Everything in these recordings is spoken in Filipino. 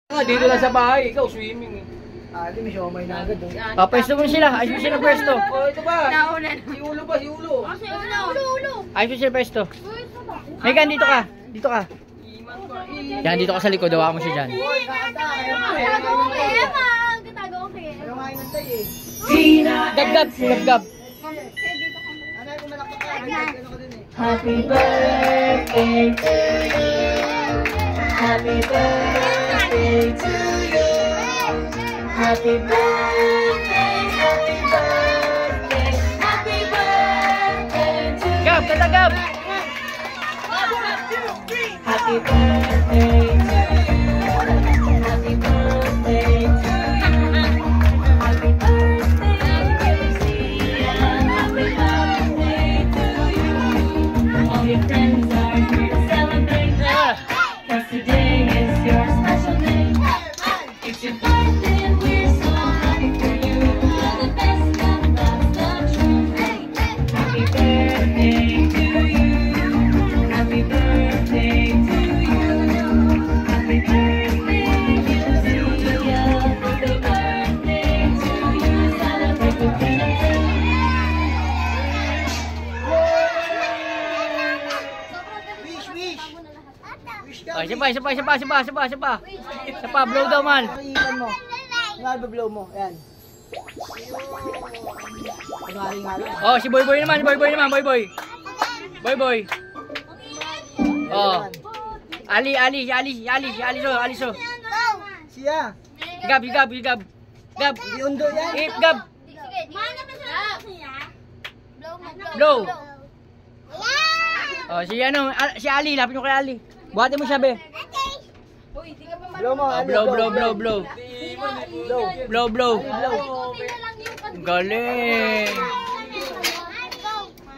Dito lang sa bahay, ikaw swimming eh. Di may siomay na agad. Pwesto mo sila. Ayos mo sila pwesto. Ito ba? Si Ulo ba? Si Ulo. Ayos mo sila pwesto. Megan, dito ka. Dito ka. Yan, dito ka sa likod. Hawakan mo siya dyan. Gab-gab. Gab-gab. Happy birthday to you. Happy birthday to you. Happy birthday, happy birthday, happy birthday to you. Gab, kata Gab. Happy birthday to you. Happy birthday to you. Happy birthday, Lucia. Happy birthday to you. All your friends are here to celebrate. Cause today is your special day. It's your birthday and we're so happy for you. You're the best and that's the truth. Happy birthday to you. Happy birthday to you. Happy birthday, Lucia. Happy birthday to you. Celebrate with friends. Isa pa, blow daw man. Iipan mo. Nga blow mo. Ayan. Oh, si Boy naman, Boy. Oh. Ali so. Siya. Gab. Gab. Iundo yan. Gab. Blow. Oh, si Ali, lapit mo kay Ali. Buhatin mo siya, be. Blow mo. Blow. Galing.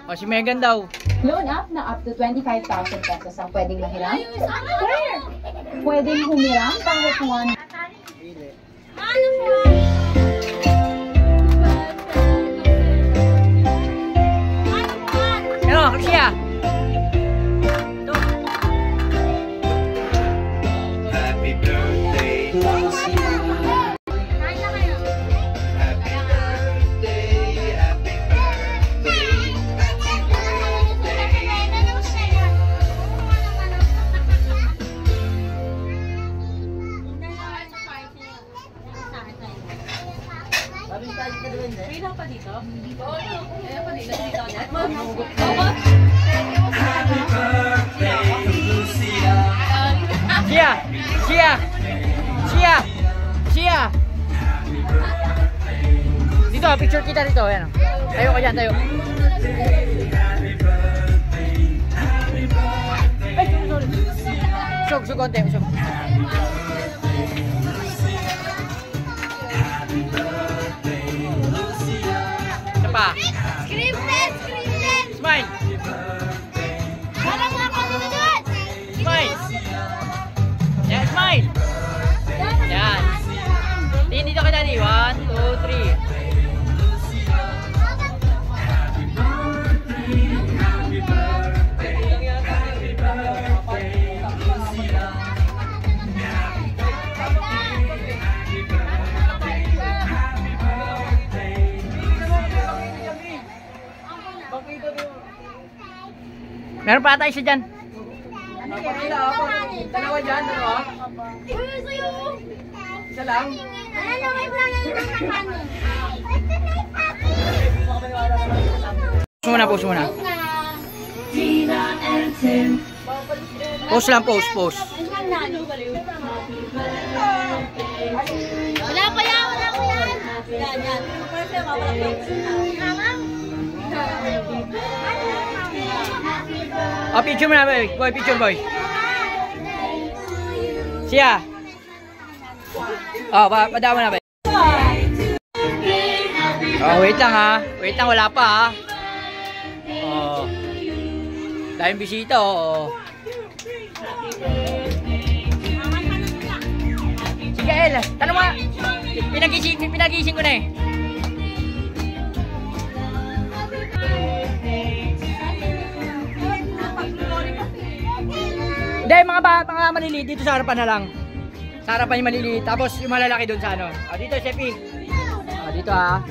O, si Megan daw. Loan up na up to 25,000 pesos ang pwedeng mahiram. Where? Pwedeng humiram kahit one. Ano, siya? Happy birthday, Lucia. Happy birthday, happy birthday. Happy birthday, Lucia. Siya. Dito, picture kita dito. Ayan. Tayo ka dyan, tayo. Usog, konti. Usog. Isa pa. Scream dance! Smile. Parang napanood! Smile. Yan, smile. Yan. Tingin dito kay Daddy. 1, 2, 3. Meron pa tayo siya dyan. Dalawa dyan, dalawa. Isa lang. Post muna. Post lang, post. Wala ko yan! Yan. Oh, picture mo na, boy. Picture, boy. Siya. Oh, padama na, boy. Oh, wait lang, ha. Wala pa, ha. Oh. Dahil bisita, oh. Sige, El. Tanong mo. Pinagising ko na, eh. Hindi, mga maliliit dito sa harapan na lang. Sa harapan yung maliliit. Tapos yung malalaki doon sa ano. Dito, Shepi. Dito ha.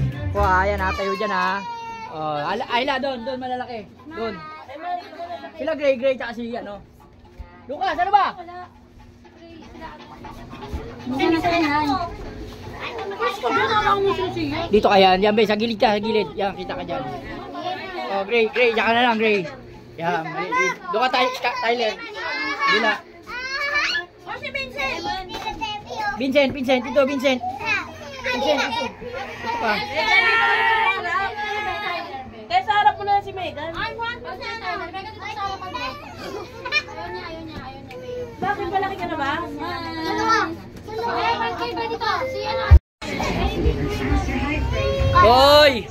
Ayan ha. Tayo dyan ha. Ayla, doon malalaki. Doon. Sila gray, tsaka si ano. Lucas, ano ba? Dito ka yan. Yan, sa gilid ka, sa gilid. Yan, kita ka dyan. Gray, tsaka na lang, gray. Yan, maliliit. Doon ka, Tyler. Dila. Vincent, ito, Vincent. Ito pa. Kaya sa harap mo na si Megan. Bakit malaki ka na ba? Hoy!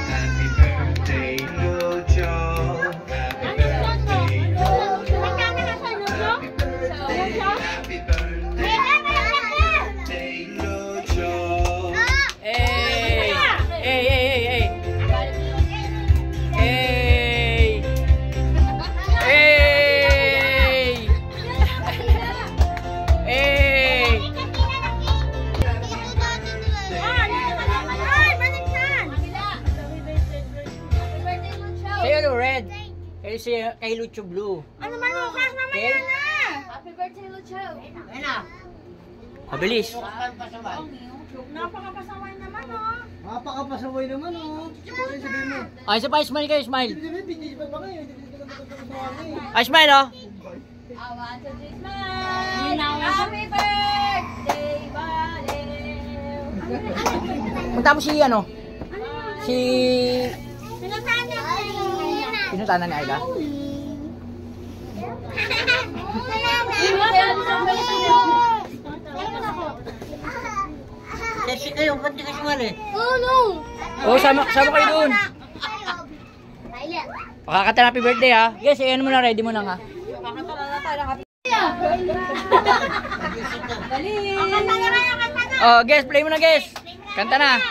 Happy birthday, Lucho. Happy birthday, happy birthday, Lucho. Hey! Sa'yo red. Kay Lucho blue. Ano man Lucas? Okay? Happy birthday, Lucho. Mabilis. Napakapasaway naman, oh. Napakapasaway naman, oh. Sorry, sabihin mo. Isa pa, smile kayo, smile. Hindi ba kayo? Smile oh. I want to smile. Happy birthday, Bale. Punta mo si ano? Si... Pinuntahan Pinuntahan niya. ni Ayla? Kasi kayo, ba't di ka sumali? Oh, no. Sama kayo doon. Pakakata na happy birthday ha. Guys, ayan mo na, ready mo na nga. Guys, play mo na guys. Kanta na.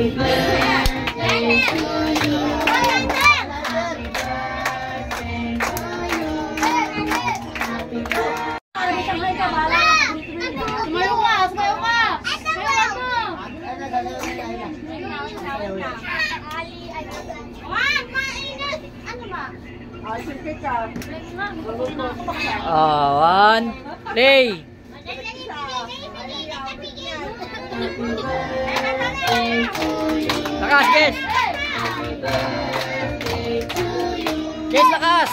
Happy birthday to you. One, play. Lakas, guys. Guys, lakas.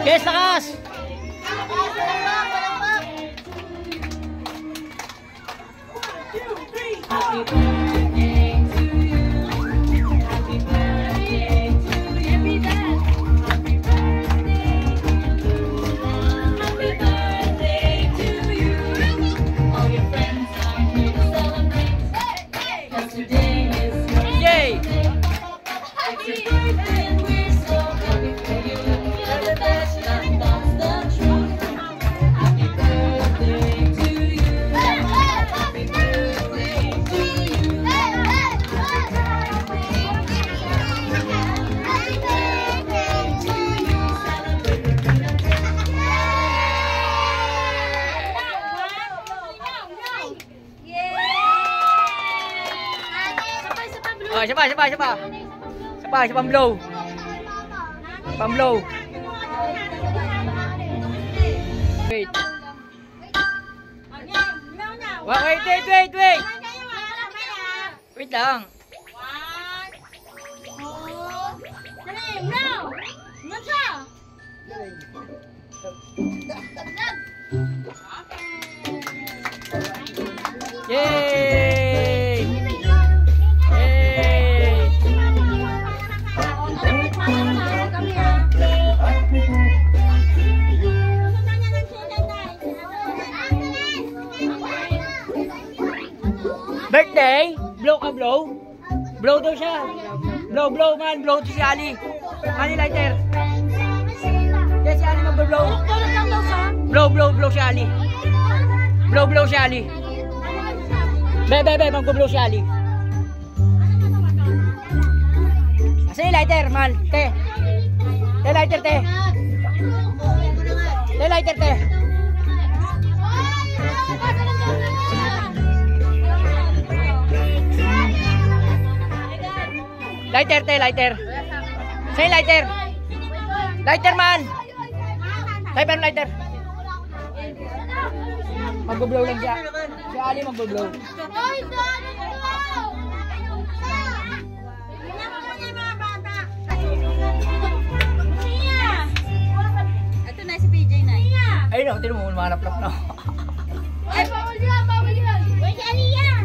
Guys, lakas. Happy birthday to you. Happy birthday to you. Happy birthday to you. Happy birthday to you. All your friends are here to celebrate. 'Cause today is your Yay! birthday. It's your birthday and we're so happy for you. You're the best and that's the truth. Happy birthday to you. Happy birthday to you. Isa pa, blow. Pang-blow. Wait. Wait. Wait lang. Yay! Yay! Birthday? Blow ka, blow? Blow daw siya. Blow man. Blow to si Ali. Ali lighter. Yes, si Ali mag-blow. Blow si Ali. Blow si Ali. Be, mag-blow si Ali. Asan yung lighter, man? Te, lighter, te. Te, lighter, te. Lighter, te, lighter. Sa'yo yung lighter. Lighter, man. Sa'yo pa yung lighter. Mag-blow lang siya. Si Ali mag-blow. Ito na si PJ na. Ayun ako, tinan mo, mahanap-nap na. Ay, bawal yan. Uy, si Aliyah.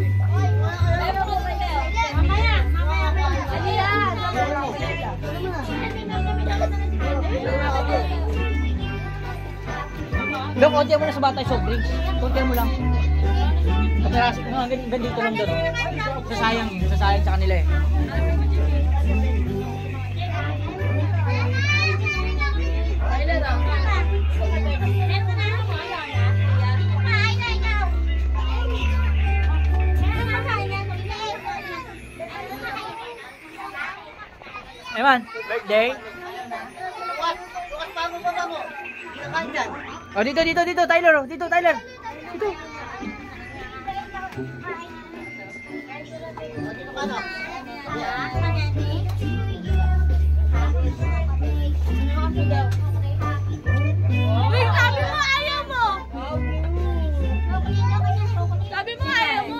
Mamaya. Aliyah. Dok, konti mo na sa bata yung soft drinks. Konti mo lang. Kapirasi, ganito lang doon. Sasayang sa kanila eh. Eman, birthday. Oh, dito, Tyler. Oh. Dito, Tyler. Dito. Uy, sabi mo ayaw mo. Sabi mo ayaw mo.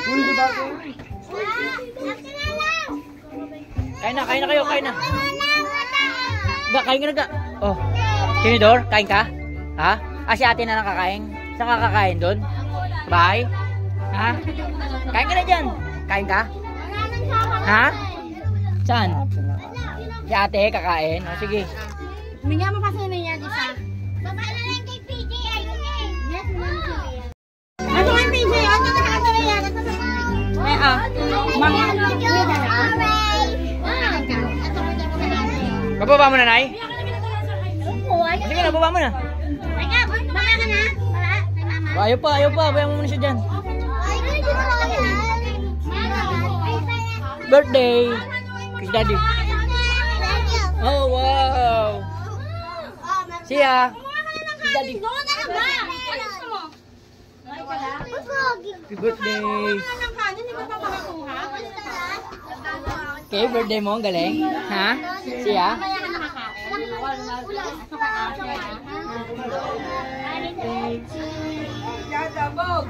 Uy, di ba? Kain na kayo, kain na. Kain ka na ga. Oh. Tinidor, kain ka? Ha? Si ate na nakakain. Saan ka kakain doon? Bye. Ha? Kain ka na dyan. Kain ka? Ha? Saan? Si ate kakain. O sige. Bigyan mo kasi na yan isa. Baba na lang kay PJ. Ayun eh. Yes, ano ang PJ? Ano na yan? May Bababa mo na, Nay? Sige na, baba mo na. Ayaw pa. Bayan mo muna siya dyan. Birthday. Kiss daddy. Oh, wow. See ya. Kiss daddy. Happy birthday. Okay, birthday mo. Ang galing. Ha? See ya. Dadabog.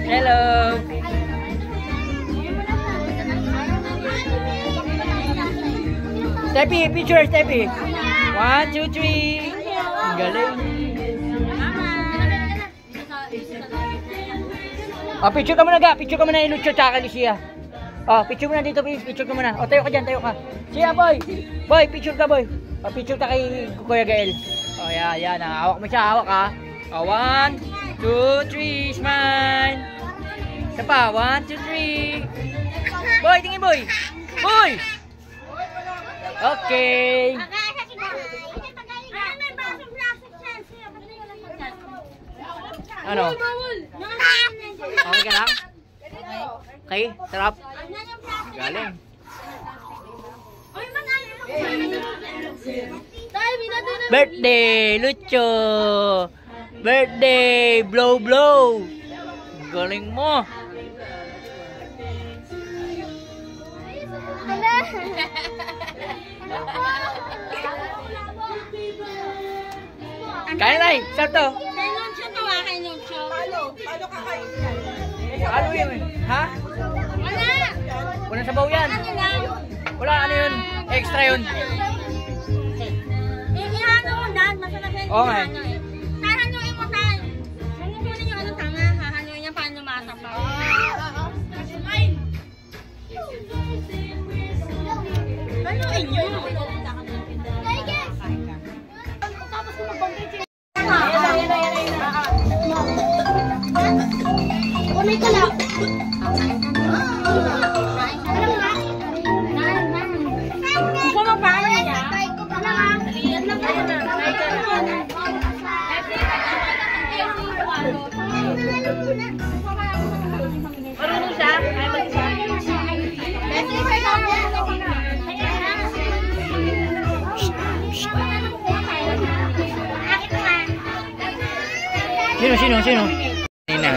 Hello. Steppy, picture, Steppy. 1, 2, 3. Ang galing. Oh, picture ka muna ga. Picture ka muna ni Lucho tsaka ni Sia. Oh, picture muna dito, please. Picture ka muna. Oh, tayo ka dyan, tayo ka. Sia, boy. Boy, picture ka, boy. Oh, picture ka kay Kuya Gael. Oh, yan. Hawak mo siya, hawak ha. Oh, 1, 2, 3. Smile. Isa pa, 1, 2, 3. Boy, tingin, boy. Boy! Okay. Ano? Okay ka lang? Okay, sarap. Galing. Birthday, Lucho. Birthday, blow. Galing mo. Kaya na eh, sarap to. Ano yun eh? Ha? Wala sabaw yan. Wala, ano yun? Extra yun. Ihano mo dan, masarap yan. Oo nga. Hahanuin mo tayo. Huwag mo kunin yung ano tanga, hahanuin niya paano lumasapaw. Kunay ko lang. Gusto mo ba niya? Marunong siya? Ay, mag-isa. Sino? Nina.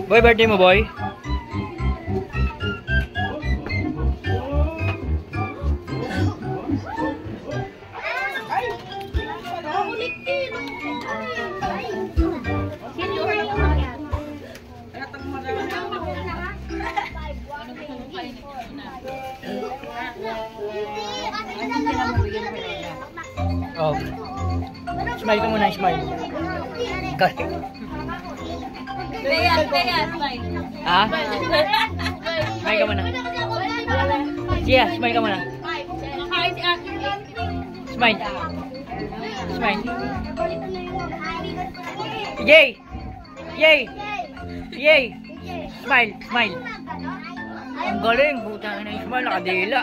Boy, birthday mo, boy? Oh. Smile ka muna, smile. Correct. Ha? Smile ka muna. Sia, smile ka muna. Smile. Smile. Yay! Yay! Yay! Smile, smile. Ang galing, putang ina, smile, nakadila.